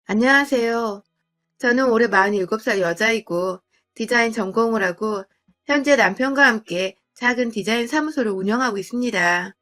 안녕하세요. 저는 올해 47살 여자이고 디자인 전공을 하고 현재 남편과 함께 작은 디자인 사무소를 운영하고 있습니다.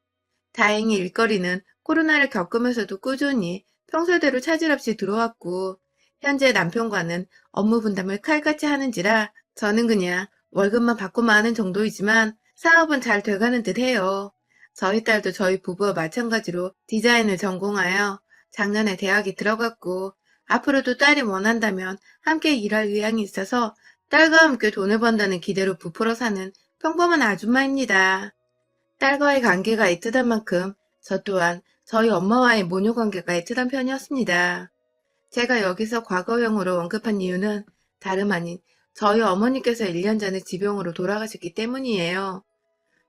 다행히 일거리는 코로나를 겪으면서도 꾸준히 평소대로 차질 없이 들어왔고 현재 남편과는 업무 분담을 칼같이 하는지라 저는 그냥 월급만 받고만 하는 정도이지만 사업은 잘 돼가는 듯 해요. 저희 딸도 저희 부부와 마찬가지로 디자인을 전공하여 작년에 대학에 들어갔고 앞으로도 딸이 원한다면 함께 일할 의향이 있어서 딸과 함께 돈을 번다는 기대로 부풀어 사는 평범한 아줌마입니다. 딸과의 관계가 애틋한 만큼 저 또한 저희 엄마와의 모녀 관계가 애틋한 편이었습니다. 제가 여기서 과거형으로 언급한 이유는 다름 아닌 저희 어머니께서 1년 전에 지병으로 돌아가셨기 때문이에요.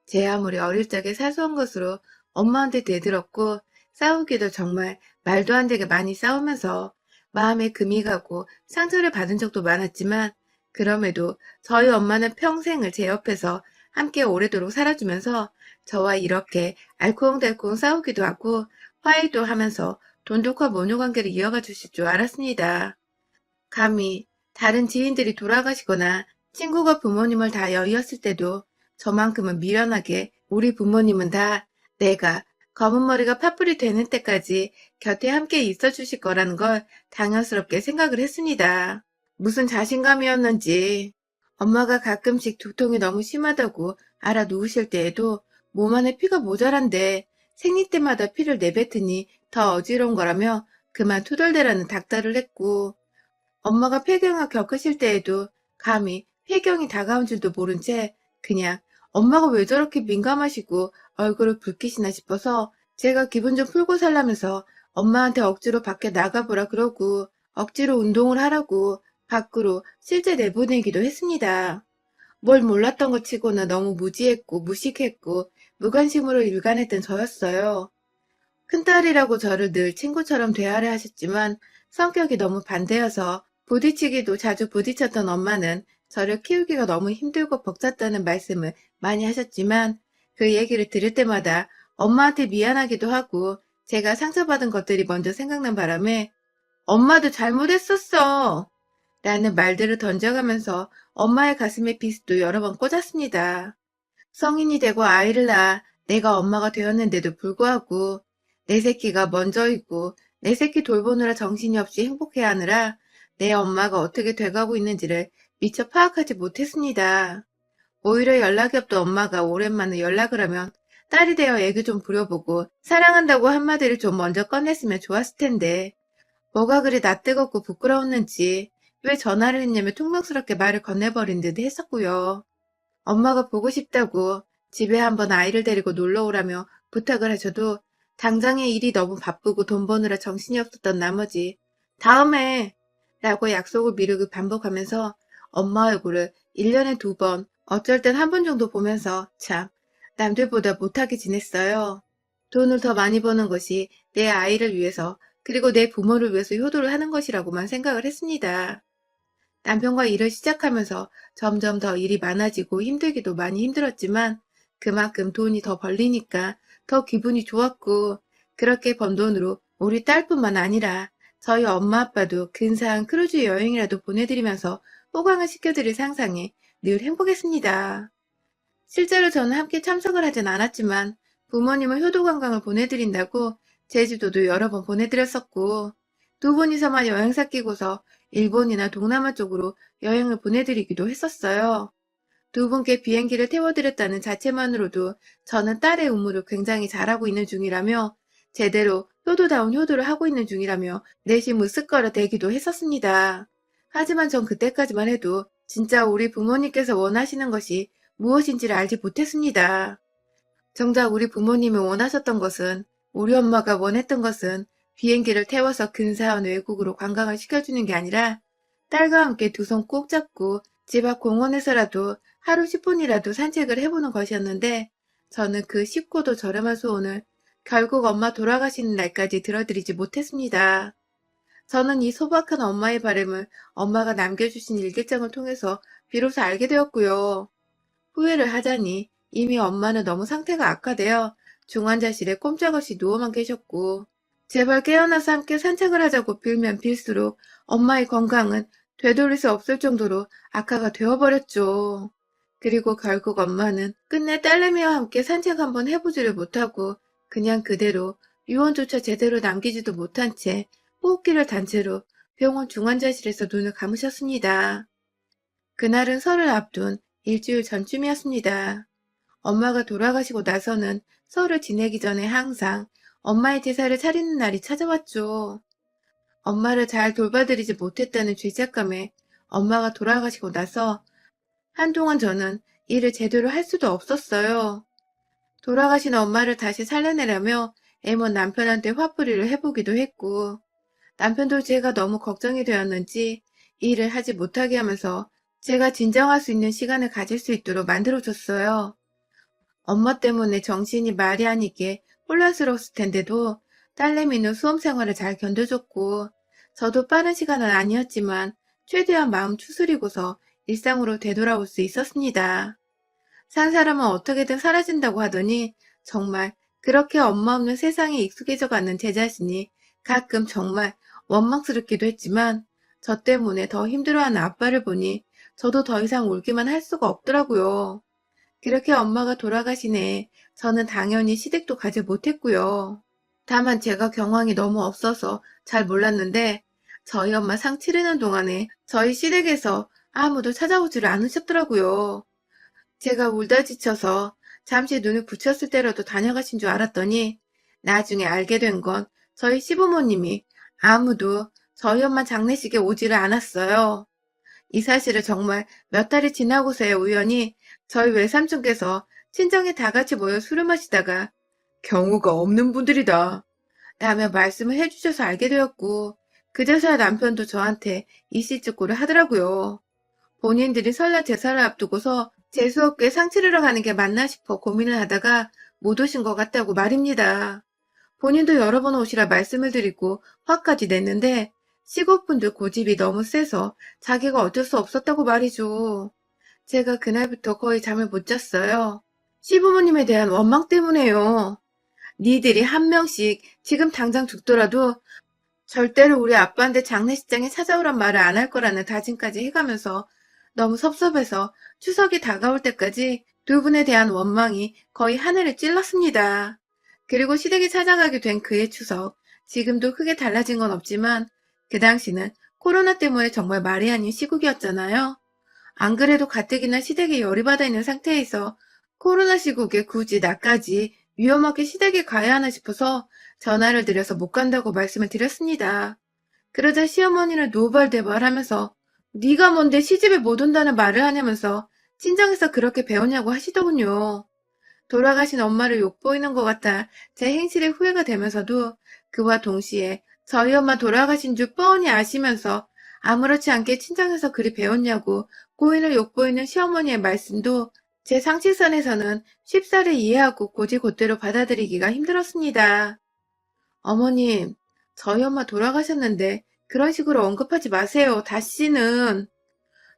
제 아무리 어릴 적에 사소한 것으로 엄마한테 대들었고 싸우기도 정말 말도 안 되게 많이 싸우면서 마음에 금이 가고 상처를 받은 적도 많았지만 그럼에도 저희 엄마는 평생을 제 옆에서 함께 오래도록 살아주면서 저와 이렇게 알콩달콩 싸우기도 하고 화해도 하면서 돈독한 모녀 관계를 이어가 주실 줄 알았습니다. 감히 다른 지인들이 돌아가시거나 친구가 부모님을 다 여의었을 때도 저만큼은 미련하게 우리 부모님은 다 내가 검은 머리가 파뿌리 되는 때까지 곁에 함께 있어 주실 거라는 걸 당연스럽게 생각을 했습니다. 무슨 자신감이었는지 엄마가 가끔씩 두통이 너무 심하다고 알아 누우실 때에도 몸 안에 피가 모자란데 생리 때마다 피를 내뱉으니 더 어지러운 거라며 그만 투덜대라는 닥달을 했고 엄마가 폐경을 겪으실 때에도 감히 폐경이 다가온 줄도 모른 채 그냥 엄마가 왜 저렇게 민감하시고 얼굴을 붉히시나 싶어서 제가 기분 좀 풀고 살라면서 엄마한테 억지로 밖에 나가보라 그러고 억지로 운동을 하라고 밖으로 실제 내보내기도 했습니다. 뭘 몰랐던 것 치고는 너무 무지했고 무식했고 무관심으로 일관했던 저였어요. 큰딸이라고 저를 늘 친구처럼 대하려 하셨지만 성격이 너무 반대여서 부딪히기도 자주 부딪혔던 엄마는 저를 키우기가 너무 힘들고 벅찼다는 말씀을 많이 하셨지만 그 얘기를 들을 때마다 엄마한테 미안하기도 하고 제가 상처받은 것들이 먼저 생각난 바람에 엄마도 잘못했었어 라는 말들을 던져가면서 엄마의 가슴에 비스도 여러 번 꽂았습니다. 성인이 되고 아이를 낳아 내가 엄마가 되었는데도 불구하고 내 새끼가 먼저이고 내 새끼 돌보느라 정신이 없이 행복해하느라 내 엄마가 어떻게 돼가고 있는지를 미처 파악하지 못했습니다. 오히려 연락이 없던 엄마가 오랜만에 연락을 하면 딸이 되어 애교 좀 부려보고 사랑한다고 한마디를 좀 먼저 꺼냈으면 좋았을 텐데 뭐가 그리 낯뜨겁고 부끄러웠는지 왜 전화를 했냐며 퉁명스럽게 말을 건네버린 듯 했었고요. 엄마가 보고 싶다고 집에 한번 아이를 데리고 놀러 오라며 부탁을 하셔도 당장의 일이 너무 바쁘고 돈 버느라 정신이 없었던 나머지 다음에 라고 약속을 미루고 반복하면서 엄마 얼굴을 1년에 2번, 어쩔 땐 한 번 정도 보면서 참 남들보다 못하게 지냈어요. 돈을 더 많이 버는 것이 내 아이를 위해서 그리고 내 부모를 위해서 효도를 하는 것이라고만 생각을 했습니다. 남편과 일을 시작하면서 점점 더 일이 많아지고 힘들기도 많이 힘들었지만 그만큼 돈이 더 벌리니까 더 기분이 좋았고 그렇게 번 돈으로 우리 딸뿐만 아니라 저희 엄마 아빠도 근사한 크루즈 여행이라도 보내드리면서 호강을 시켜드릴 상상에 늘 행복했습니다. 실제로 저는 함께 참석을 하진 않았지만 부모님은 효도관광을 보내드린다고 제주도도 여러 번 보내드렸었고 두 분이서만 여행사 끼고서 일본이나 동남아 쪽으로 여행을 보내드리기도 했었어요. 두 분께 비행기를 태워드렸다는 자체만으로도 저는 딸의 의무를 굉장히 잘하고 있는 중이라며 제대로 효도다운 효도를 하고 있는 중이라며 내심 으쓱거려 대기도 했었습니다. 하지만 전 그때까지만 해도 진짜 우리 부모님께서 원하시는 것이 무엇인지를 알지 못했습니다. 정작 우리 부모님이 원하셨던 것은 우리 엄마가 원했던 것은 비행기를 태워서 근사한 외국으로 관광을 시켜주는 게 아니라 딸과 함께 두 손 꼭 잡고 집 앞 공원에서라도 하루 10분이라도 산책을 해보는 것이었는데 저는 그 쉽고도 저렴한 소원을 결국 엄마 돌아가시는 날까지 들어드리지 못했습니다. 저는 이 소박한 엄마의 바람을 엄마가 남겨주신 일기장을 통해서 비로소 알게 되었고요. 후회를 하자니 이미 엄마는 너무 상태가 악화되어 중환자실에 꼼짝없이 누워만 계셨고 제발 깨어나서 함께 산책을 하자고 빌면 빌수록 엄마의 건강은 되돌릴 수 없을 정도로 악화가 되어버렸죠. 그리고 결국 엄마는 끝내 딸내미와 함께 산책 한번 해보지를 못하고 그냥 그대로 유언조차 제대로 남기지도 못한 채 호흡기를 단 채로 병원 중환자실에서 눈을 감으셨습니다. 그날은 설을 앞둔 일주일 전쯤이었습니다. 엄마가 돌아가시고 나서는 설을 지내기 전에 항상 엄마의 제사를 차리는 날이 찾아왔죠. 엄마를 잘 돌봐드리지 못했다는 죄책감에 엄마가 돌아가시고 나서 한동안 저는 일을 제대로 할 수도 없었어요. 돌아가신 엄마를 다시 살려내려며 애먼 남편한테 화풀이를 해보기도 했고, 남편도 제가 너무 걱정이 되었는지 일을 하지 못하게 하면서 제가 진정할 수 있는 시간을 가질 수 있도록 만들어줬어요. 엄마 때문에 정신이 말이 아니게 혼란스러웠을 텐데도 딸내미는 수험 생활을 잘 견뎌줬고, 저도 빠른 시간은 아니었지만 최대한 마음 추스리고서 일상으로 되돌아올 수 있었습니다. 산 사람은 어떻게든 사라진다고 하더니 정말 그렇게 엄마 없는 세상에 익숙해져 가는 제 자신이 가끔 정말 원망스럽기도 했지만 저 때문에 더 힘들어하는 아빠를 보니 저도 더 이상 울기만 할 수가 없더라고요. 그렇게 엄마가 돌아가신 해에 저는 당연히 시댁도 가지 못했고요. 다만 제가 경황이 너무 없어서 잘 몰랐는데 저희 엄마 상 치르는 동안에 저희 시댁에서 아무도 찾아오지를 않으셨더라고요. 제가 울다 지쳐서 잠시 눈을 붙였을 때라도 다녀가신 줄 알았더니 나중에 알게 된 건 저희 시부모님이 아무도 저희 엄마 장례식에 오지를 않았어요. 이 사실을 정말 몇 달이 지나고서야 우연히 저희 외삼촌께서 친정에 다 같이 모여 술을 마시다가 경우가 없는 분들이다 라며 말씀을 해주셔서 알게 되었고 그제서야 남편도 저한테 이씨쭈꾸를 하더라고요. 본인들이 설날 제사를 앞두고서 재수없게 상 치르러 가는 게 맞나 싶어 고민을 하다가 못 오신 것 같다고 말입니다. 본인도 여러 번 오시라 말씀을 드리고 화까지 냈는데 시골분들 고집이 너무 세서 자기가 어쩔 수 없었다고 말이죠. 제가 그날부터 거의 잠을 못 잤어요. 시부모님에 대한 원망 때문에요. 니들이 한 명씩 지금 당장 죽더라도 절대로 우리 아빠한테 장례식장에 찾아오란 말을 안 할 거라는 다짐까지 해가면서 너무 섭섭해서 추석이 다가올 때까지 두 분에 대한 원망이 거의 하늘을 찔렀습니다. 그리고 시댁이 찾아가게 된 그해 추석, 지금도 크게 달라진 건 없지만 그 당시는 코로나 때문에 정말 말이 아닌 시국이었잖아요. 안 그래도 가뜩이나 시댁에 열이 받아 있는 상태에서 코로나 시국에 굳이 나까지 위험하게 시댁에 가야 하나 싶어서 전화를 드려서 못 간다고 말씀을 드렸습니다. 그러자 시어머니는 노발대발하면서 네가 뭔데 시집에 못 온다는 말을 하냐면서 친정에서 그렇게 배웠냐고 하시더군요. 돌아가신 엄마를 욕보이는 것 같아 제 행실에 후회가 되면서도 그와 동시에 저희 엄마 돌아가신 줄 뻔히 아시면서 아무렇지 않게 친정에서 그리 배웠냐고 고인을 욕보이는 시어머니의 말씀도 제 상식선에서는 쉽사리 이해하고 곧이곧대로 받아들이기가 힘들었습니다. 어머님, 저희 엄마 돌아가셨는데 그런 식으로 언급하지 마세요. 다시는.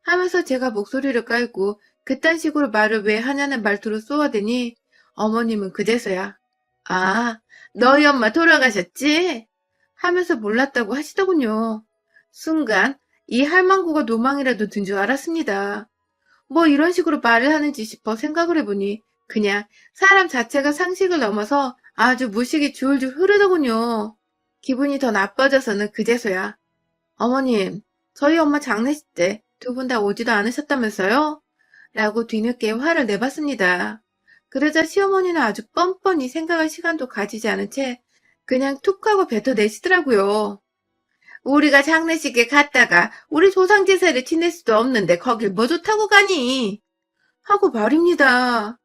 하면서 제가 목소리를 깔고 그딴 식으로 말을 왜 하냐는 말투로 쏘아대니 어머님은 그제서야 아, 너희 엄마 돌아가셨지? 하면서 몰랐다고 하시더군요. 순간 이 할망구가 노망이라도 든 줄 알았습니다. 뭐 이런 식으로 말을 하는지 싶어 생각을 해보니 그냥 사람 자체가 상식을 넘어서 아주 무식이 줄줄 흐르더군요. 기분이 더 나빠져서는 그제서야 어머님, 저희 엄마 장례식 때 두 분 다 오지도 않으셨다면서요? 라고 뒤늦게 화를 내봤습니다. 그러자 시어머니는 아주 뻔뻔히 생각할 시간도 가지지 않은 채 그냥 툭 하고 뱉어내시더라고요. 우리가 장례식에 갔다가 우리 조상 제사를 지낼 수도 없는데 거길 뭐 좋다고 가니? 하고 말입니다.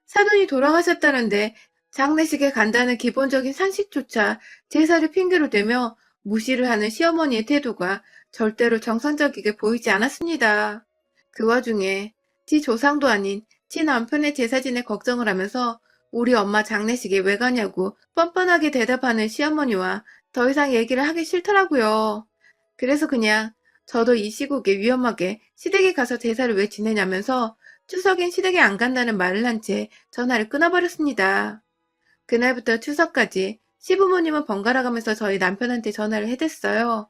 사돈이 돌아가셨다는데 장례식에 간다는 기본적인 상식조차 제사를 핑계로 대며 무시를 하는 시어머니의 태도가 절대로 정상적이게 보이지 않았습니다. 그 와중에 지 조상도 아닌 지 남편의 제사진의 걱정을 하면서 우리 엄마 장례식에 왜 가냐고 뻔뻔하게 대답하는 시어머니와 더 이상 얘기를 하기 싫더라고요. 그래서 그냥 저도 이 시국에 위험하게 시댁에 가서 제사를 왜 지내냐면서 추석엔 시댁에 안 간다는 말을 한 채 전화를 끊어버렸습니다. 그날부터 추석까지 시부모님은 번갈아 가면서 저희 남편한테 전화를 해댔어요.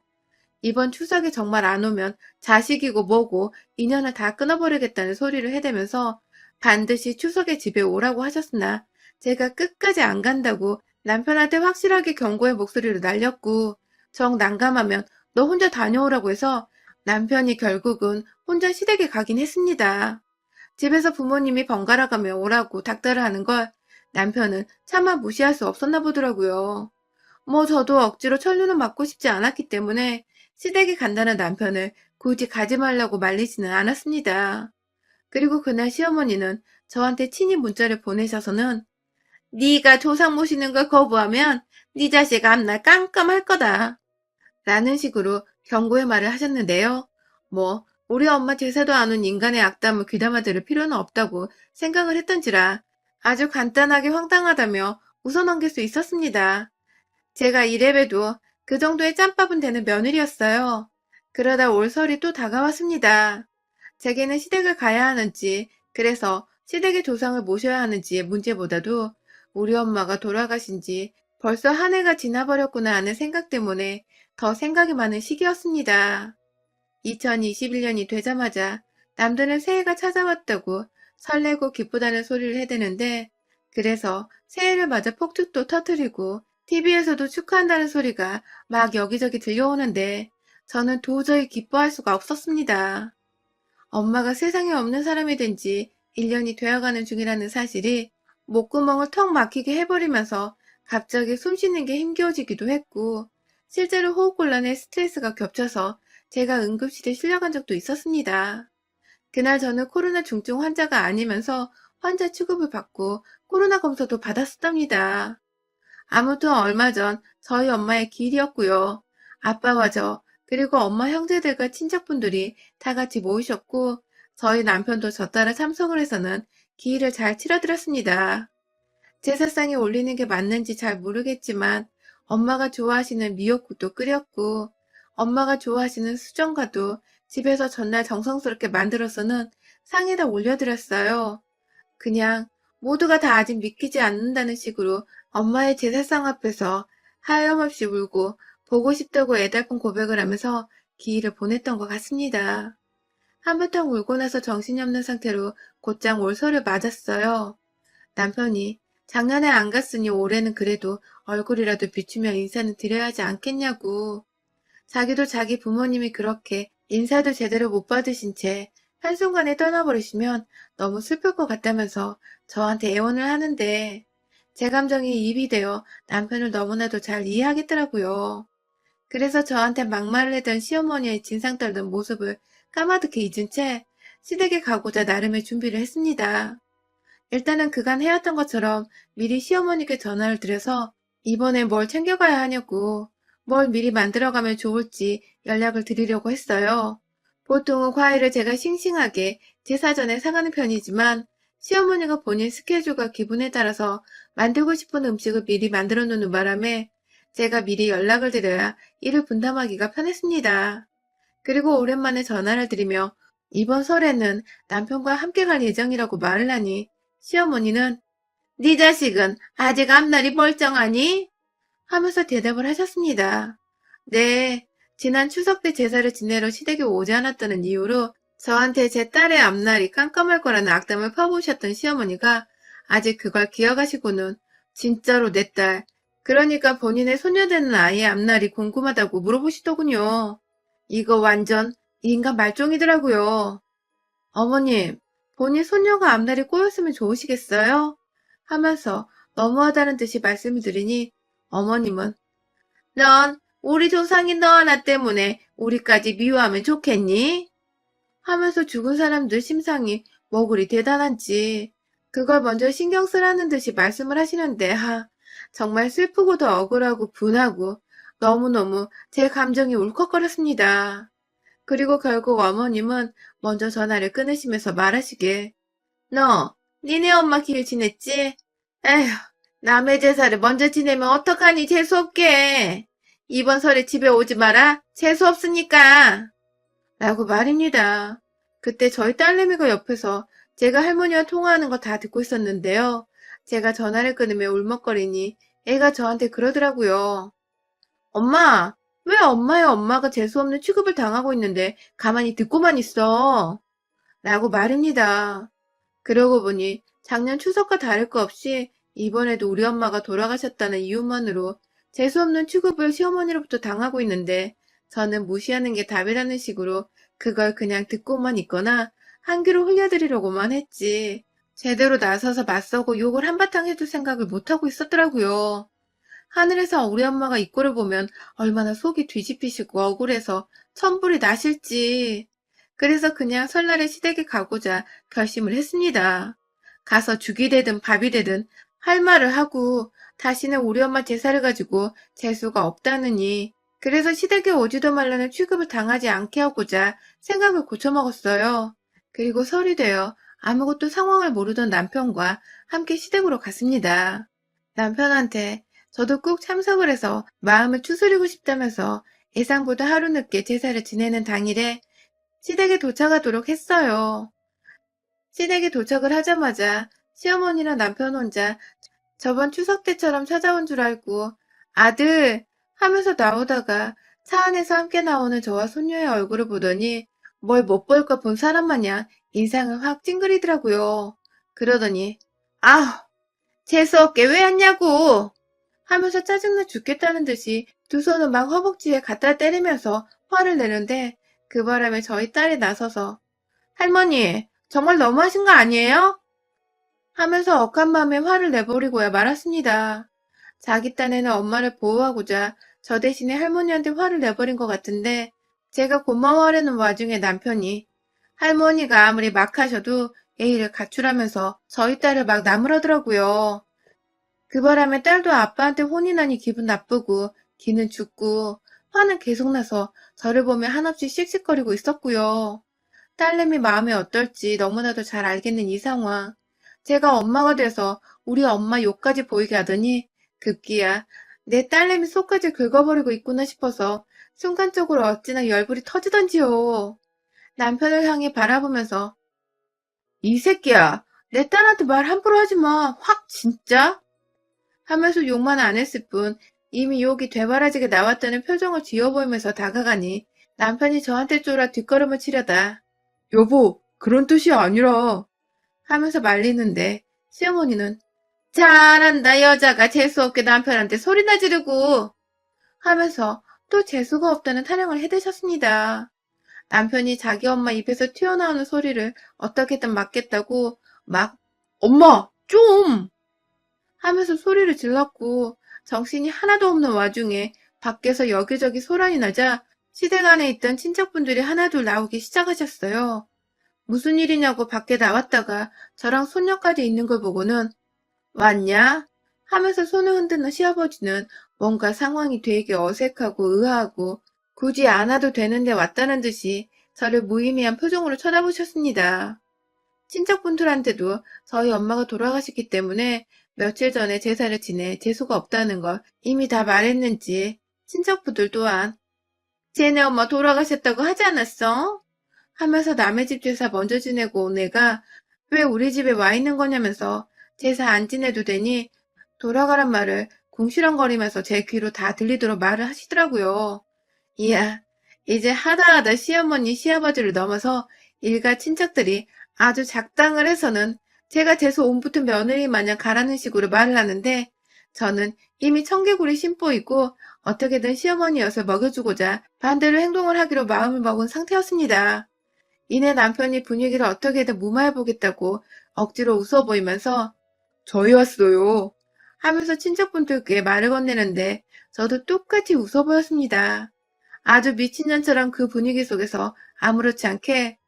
이번 추석에 정말 안 오면 자식이고 뭐고 인연을 다 끊어버리겠다는 소리를 해대면서 반드시 추석에 집에 오라고 하셨으나 제가 끝까지 안 간다고 남편한테 확실하게 경고의 목소리를 날렸고 정 난감하면 너 혼자 다녀오라고 해서 남편이 결국은 혼자 시댁에 가긴 했습니다. 집에서 부모님이 번갈아 가며 오라고 닥달을 하는 걸 남편은 차마 무시할 수 없었나 보더라고요. 뭐 저도 억지로 천류는 맞고 싶지 않았기 때문에 시댁에 간다는 남편을 굳이 가지 말라고 말리지는 않았습니다. 그리고 그날 시어머니는 저한테 친히 문자를 보내셔서는 네가 조상 모시는 걸 거부하면 네 자식 앞날 깜깜할 거다 라는 식으로 경고의 말을 하셨는데요. 뭐 우리 엄마 제사도 안 온 인간의 악담을 귀담아 들을 필요는 없다고 생각을 했던지라 아주 간단하게 황당하다며 웃어넘길 수 있었습니다. 제가 이래봬도 그 정도의 짬밥은 되는 며느리였어요. 그러다 올설이 또 다가왔습니다. 제게는 시댁을 가야 하는지, 그래서 시댁의 조상을 모셔야 하는지의 문제보다도 우리 엄마가 돌아가신 지 벌써 한 해가 지나버렸구나 하는 생각 때문에 더 생각이 많은 시기였습니다. 2021년이 되자마자 남들은 새해가 찾아왔다고 설레고 기쁘다는 소리를 해대는데, 그래서 새해를 맞아 폭죽도 터뜨리고 TV에서도 축하한다는 소리가 막 여기저기 들려오는데 저는 도저히 기뻐할 수가 없었습니다. 엄마가 세상에 없는 사람이 된 지 1년이 되어가는 중이라는 사실이 목구멍을 턱 막히게 해버리면서 갑자기 숨쉬는 게 힘겨워지기도 했고, 실제로 호흡곤란에 스트레스가 겹쳐서 제가 응급실에 실려간 적도 있었습니다. 그날 저는 코로나 중증 환자가 아니면서 환자 취급을 받고 코로나 검사도 받았었답니다. 아무튼 얼마 전 저희 엄마의 기일이었고요. 아빠와 저, 그리고 엄마 형제들과 친척분들이 다 같이 모이셨고, 저희 남편도 저 따라 참석을 해서는 기일을 잘 치러드렸습니다. 제사상에 올리는 게 맞는지 잘 모르겠지만, 엄마가 좋아하시는 미역국도 끓였고, 엄마가 좋아하시는 수정과도 집에서 전날 정성스럽게 만들어서는 상에다 올려드렸어요. 그냥 모두가 다 아직 믿기지 않는다는 식으로 엄마의 제사상 앞에서 하염없이 울고 보고 싶다고 애달픈 고백을 하면서 기일을 보냈던 것 같습니다. 한바탕 울고 나서 정신이 없는 상태로 곧장 올서를 맞았어요. 남편이 작년에 안 갔으니 올해는 그래도 얼굴이라도 비추며 인사는 드려야 하지 않겠냐고. 자기도 자기 부모님이 그렇게 인사도 제대로 못 받으신 채 한순간에 떠나버리시면 너무 슬플 것 같다면서 저한테 애원을 하는데 제 감정이 입이 되어 남편을 너무나도 잘 이해하겠더라고요. 그래서 저한테 막말을 했던 시어머니의 진상 떨던 모습을 까마득히 잊은 채 시댁에 가고자 나름의 준비를 했습니다. 일단은 그간 해왔던 것처럼 미리 시어머니께 전화를 드려서 이번에 뭘 챙겨가야 하냐고, 뭘 미리 만들어가면 좋을지 연락을 드리려고 했어요. 보통은 과일을 제가 싱싱하게 제 사전에 사가는 편이지만 시어머니가 본인 스케줄과 기분에 따라서 만들고 싶은 음식을 미리 만들어 놓는 바람에 제가 미리 연락을 드려야 일을 분담하기가 편했습니다. 그리고 오랜만에 전화를 드리며 이번 설에는 남편과 함께 갈 예정이라고 말을 하니 시어머니는 네 자식은 아직 앞날이 멀쩡하니? 하면서 대답을 하셨습니다. 네, 지난 추석 때 제사를 지내러 시댁에 오지 않았다는 이유로 저한테 제 딸의 앞날이 깜깜할 거라는 악담을 퍼부으셨던 시어머니가 아직 그걸 기억하시고는 진짜로 내 딸, 그러니까 본인의 소녀되는 아이의 앞날이 궁금하다고 물어보시더군요. 이거 완전 인간 말종이더라고요. 어머님, 본인 손녀가 앞날이 꼬였으면 좋으시겠어요? 하면서 너무하다는 듯이 말씀을 드리니 어머님은 넌 우리 조상이 너 하나 때문에 우리까지 미워하면 좋겠니? 하면서 죽은 사람들 심상이 뭐 그리 대단한지 그걸 먼저 신경 쓰라는 듯이 말씀을 하시는데 정말 슬프고도 억울하고 분하고 너무너무 제 감정이 울컥거렸습니다. 그리고 결국 어머님은 먼저 전화를 끊으시면서 말하시길 너 니네 엄마 기일 지냈지? 에휴 남의 제사를 먼저 지내면 어떡하니 재수없게 이번 설에 집에 오지 마라 재수없으니까 라고 말입니다. 그때 저희 딸내미가 옆에서 제가 할머니와 통화하는 거 다 듣고 있었는데요. 제가 전화를 끊으며 울먹거리니 애가 저한테 그러더라고요. 엄마, 왜 엄마의 엄마가 재수없는 취급을 당하고 있는데 가만히 듣고만 있어? 라고 말입니다. 그러고 보니 작년 추석과 다를 거 없이 이번에도 우리 엄마가 돌아가셨다는 이유만으로 재수없는 취급을 시어머니로부터 당하고 있는데 저는 무시하는 게 답이라는 식으로 그걸 그냥 듣고만 있거나 한 귀로 흘려드리려고만 했지. 제대로 나서서 맞서고 욕을 한바탕 해줄 생각을 못하고 있었더라고요. 하늘에서 우리 엄마가 이 꼴을 보면 얼마나 속이 뒤집히시고 억울해서 천불이 나실지. 그래서 그냥 설날에 시댁에 가고자 결심을 했습니다. 가서 죽이 되든 밥이 되든 할 말을 하고 다시는 우리 엄마 제사를 가지고 재수가 없다느니 그래서 시댁에 오지도 말라는 취급을 당하지 않게 하고자 생각을 고쳐먹었어요. 그리고 설이 되어 아무것도 상황을 모르던 남편과 함께 시댁으로 갔습니다. 남편한테 저도 꼭 참석을 해서 마음을 추스리고 싶다면서 예상보다 하루 늦게 제사를 지내는 당일에 시댁에 도착하도록 했어요. 시댁에 도착을 하자마자 시어머니랑 남편 혼자 저번 추석 때처럼 찾아온 줄 알고 아들 하면서 나오다가 차 안에서 함께 나오는 저와 손녀의 얼굴을 보더니 뭘 못 볼 거 본 사람 마냥 인상을 확 찡그리더라고요. 그러더니 아 재수없게 왜 왔냐고 하면서 짜증나 죽겠다는 듯이 두 손을 막 허벅지에 갖다 때리면서 화를 내는데 그 바람에 저희 딸이 나서서 할머니 정말 너무하신 거 아니에요? 하면서 억한 마음에 화를 내버리고야 말았습니다. 자기 딴에는 엄마를 보호하고자 저 대신에 할머니한테 화를 내버린 것 같은데 제가 고마워하려는 와중에 남편이 할머니가 아무리 막 하셔도 예의를 갖추라면서 저희 딸을 막 나무라더라고요. 그 바람에 딸도 아빠한테 혼이 나니 기분 나쁘고 기는 죽고 화는 계속 나서 저를 보며 한없이 씩씩거리고 있었고요. 딸내미 마음이 어떨지 너무나도 잘 알겠는 이 상황. 제가 엄마가 돼서 우리 엄마 욕까지 보이게 하더니 급기야 내 딸내미 속까지 긁어버리고 있구나 싶어서 순간적으로 어찌나 열불이 터지던지요. 남편을 향해 바라보면서 이 새끼야 내 딸한테 말 함부로 하지 마. 확 진짜? 하면서 욕만 안 했을 뿐 이미 욕이 되바라지게 나왔다는 표정을 지어 보이면서 다가가니 남편이 저한테 쫄아 뒷걸음을 치려다 여보, 그런 뜻이 아니라 하면서 말리는데 시어머니는 잘한다 여자가 재수없게 남편한테 소리나 지르고 하면서 또 재수가 없다는 타령을 해대셨습니다. 남편이 자기 엄마 입에서 튀어나오는 소리를 어떻게든 막겠다고 막 엄마 좀 하면서 소리를 질렀고 정신이 하나도 없는 와중에 밖에서 여기저기 소란이 나자 시댁 안에 있던 친척분들이 하나둘 나오기 시작하셨어요. 무슨 일이냐고 밖에 나왔다가 저랑 손녀까지 있는 걸 보고는 왔냐? 하면서 손을 흔드는 시아버지는 뭔가 상황이 되게 어색하고 의아하고 굳이 안 와도 되는데 왔다는 듯이 저를 무의미한 표정으로 쳐다보셨습니다. 친척분들한테도 저희 엄마가 돌아가셨기 때문에 며칠 전에 제사를 지내 재수가 없다는 걸 이미 다 말했는지 친척분들 또한 쟤네 엄마 돌아가셨다고 하지 않았어? 하면서 남의 집 제사 먼저 지내고 온 애가 왜 우리 집에 와 있는 거냐면서 제사 안 지내도 되니 돌아가란 말을 궁시렁거리면서 제 귀로 다 들리도록 말을 하시더라고요. 이야, 이제 하다하다 시어머니, 시아버지를 넘어서 일가 친척들이 아주 작당을 해서는 제가 재수 옴붙은 며느리 마냥 가라는 식으로 말을 하는데 저는 이미 청개구리 심보이고 어떻게든 시어머니 엿을 먹여주고자 반대로 행동을 하기로 마음을 먹은 상태였습니다. 이내 남편이 분위기를 어떻게든 무마해보겠다고 억지로 웃어 보이면서 저희 왔어요 하면서 친척분들께 말을 건네는데 저도 똑같이 웃어 보였습니다. 아주 미친년처럼 그 분위기 속에서 아무렇지 않게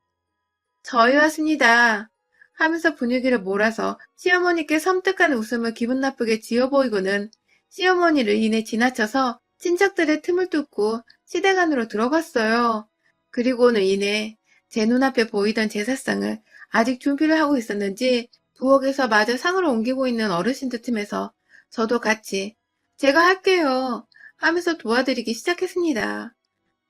저희 왔습니다 하면서 분위기를 몰아서 시어머니께 섬뜩한 웃음을 기분 나쁘게 지어 보이고는 시어머니를 이내 지나쳐서 친척들의 틈을 뚫고 시댁 안으로 들어갔어요. 그리고는 이내 제 눈앞에 보이던 제사상을 아직 준비를 하고 있었는지 부엌에서 마저 상을 옮기고 있는 어르신들 틈에서 저도 같이 제가 할게요 하면서 도와드리기 시작했습니다.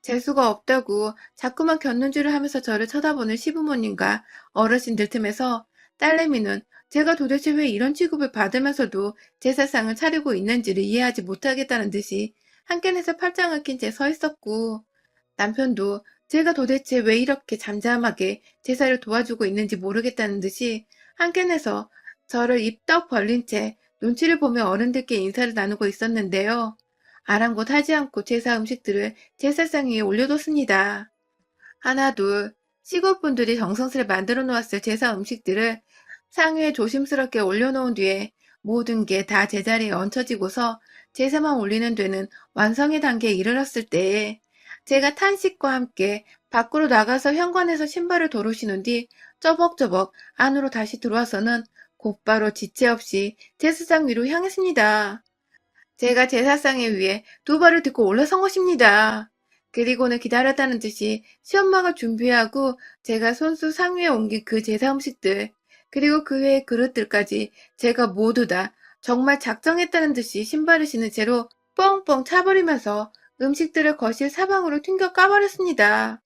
재수가 없다고 자꾸만 곁눈질을 하면서 저를 쳐다보는 시부모님과 어르신들 틈에서 딸내미는 제가 도대체 왜 이런 취급을 받으면서도 제사상을 차리고 있는지를 이해하지 못하겠다는 듯이 한켠에서 팔짱을 낀 채 서 있었고, 남편도 제가 도대체 왜 이렇게 잠잠하게 제사를 도와주고 있는지 모르겠다는 듯이 한켠에서 저를 입떡 벌린 채 눈치를 보며 어른들께 인사를 나누고 있었는데요. 아랑곳하지 않고 제사 음식들을 제사상 위에 올려뒀습니다. 하나, 둘, 시골분들이 정성스레 만들어 놓았을 제사 음식들을 상위에 조심스럽게 올려놓은 뒤에 모든 게 다 제자리에 얹혀지고서 제사만 올리는 데는 완성의 단계에 이르렀을 때에 제가 탄식과 함께 밖으로 나가서 현관에서 신발을 도로 신은 뒤쩌벅쩌벅 안으로 다시 들어와서는 곧바로 지체 없이 제사상 위로 향했습니다. 제가 제사상에 위해 두 발을 딛고 올라선 것입니다. 그리고는 기다렸다는 듯이 시엄마가 준비하고 제가 손수 상위에 옮긴 그 제사 음식들, 그리고 그 외의 그릇들까지 제가 모두 다 정말 작정했다는 듯이 신발을 신은 채로 뻥뻥 차버리면서 음식들을 거실 사방으로 튕겨 까버렸습니다.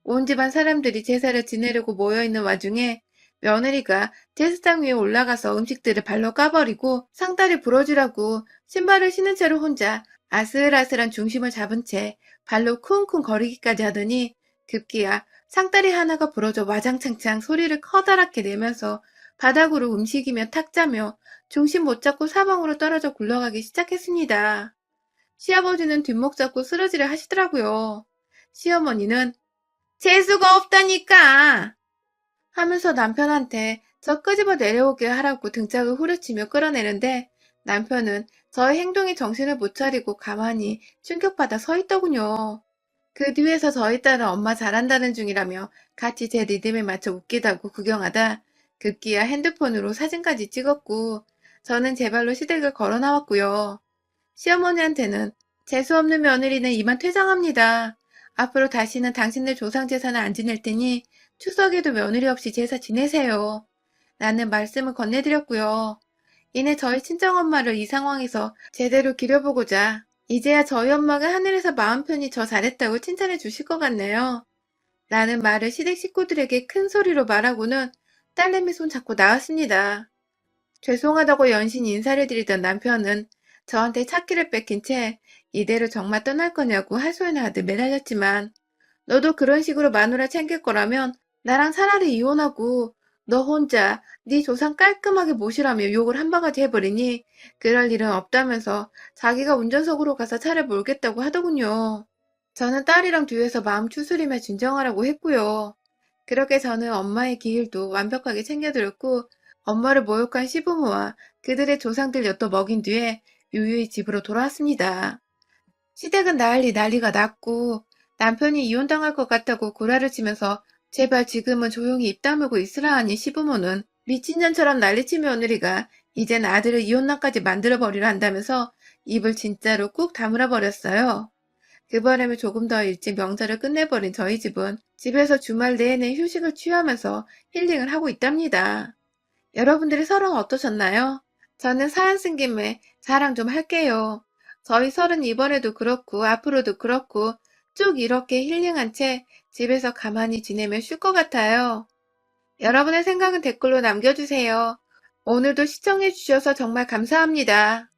온 집안 사람들이 제사를 지내려고 모여있는 와중에 며느리가 제사장 위에 올라가서 음식들을 발로 까버리고 상다리 부러지라고 신발을 신은 채로 혼자 아슬아슬한 중심을 잡은 채 발로 쿵쿵 거리기까지 하더니 급기야 상다리 하나가 부러져 와장창창 소리를 커다랗게 내면서 바닥으로 움직이며 탁자며 중심 못 잡고 사방으로 떨어져 굴러가기 시작했습니다. 시아버지는 뒷목 잡고 쓰러지를 하시더라고요. 시어머니는 재수가 없다니까! 하면서 남편한테 저 끄집어 내려오게 하라고 등짝을 후려치며 끌어내는데 남편은 저의 행동에 정신을 못 차리고 가만히 충격받아 서 있더군요. 그 뒤에서 저희 딸은 엄마 잘한다는 중이라며 같이 제 리듬에 맞춰 웃기다고 구경하다 급기야 핸드폰으로 사진까지 찍었고 저는 제 발로 시댁을 걸어 나왔고요. 시어머니한테는 재수없는 며느리는 이만 퇴장합니다. 앞으로 다시는 당신네 조상 제사는 안 지낼 테니 추석에도 며느리 없이 제사 지내세요. 라는 말씀을 건네드렸고요. 이내 저희 친정엄마를 이 상황에서 제대로 기려보고자 이제야 저희 엄마가 하늘에서 마음 편히 저 잘했다고 칭찬해 주실 것 같네요. 라는 말을 시댁 식구들에게 큰 소리로 말하고는 딸내미 손 잡고 나왔습니다. 죄송하다고 연신 인사를 드리던 남편은 저한테 차키를 뺏긴 채 이대로 정말 떠날 거냐고 하소연을 하듯 매달렸지만 너도 그런 식으로 마누라 챙길 거라면 나랑 차라리 이혼하고 너 혼자 네 조상 깔끔하게 모시라며 욕을 한 바가지 해버리니 그럴 일은 없다면서 자기가 운전석으로 가서 차를 몰겠다고 하더군요. 저는 딸이랑 뒤에서 마음 추스리며 진정하라고 했고요. 그렇게 저는 엄마의 기일도 완벽하게 챙겨드렸고 엄마를 모욕한 시부모와 그들의 조상들 엿도 먹인 뒤에 유유히 집으로 돌아왔습니다. 시댁은 난리가 났고 남편이 이혼당할 것 같다고 구라를 치면서 제발 지금은 조용히 입 다물고 있으라 하니 시부모는 미친년처럼 난리친 며느리가 이젠 아들을 이혼남까지 만들어버리려 한다면서 입을 진짜로 꾹 다물어 버렸어요. 그 바람에 조금 더 일찍 명절을 끝내버린 저희 집은 집에서 주말 내내 휴식을 취하면서 힐링을 하고 있답니다. 여러분들의 설은 어떠셨나요? 저는 사연 쓴 김에 자랑 좀 할게요. 저희 설은 이번에도 그렇고 앞으로도 그렇고 쭉 이렇게 힐링한 채 집에서 가만히 지내면 쉴 것 같아요. 여러분의 생각은 댓글로 남겨주세요. 오늘도 시청해주셔서 정말 감사합니다.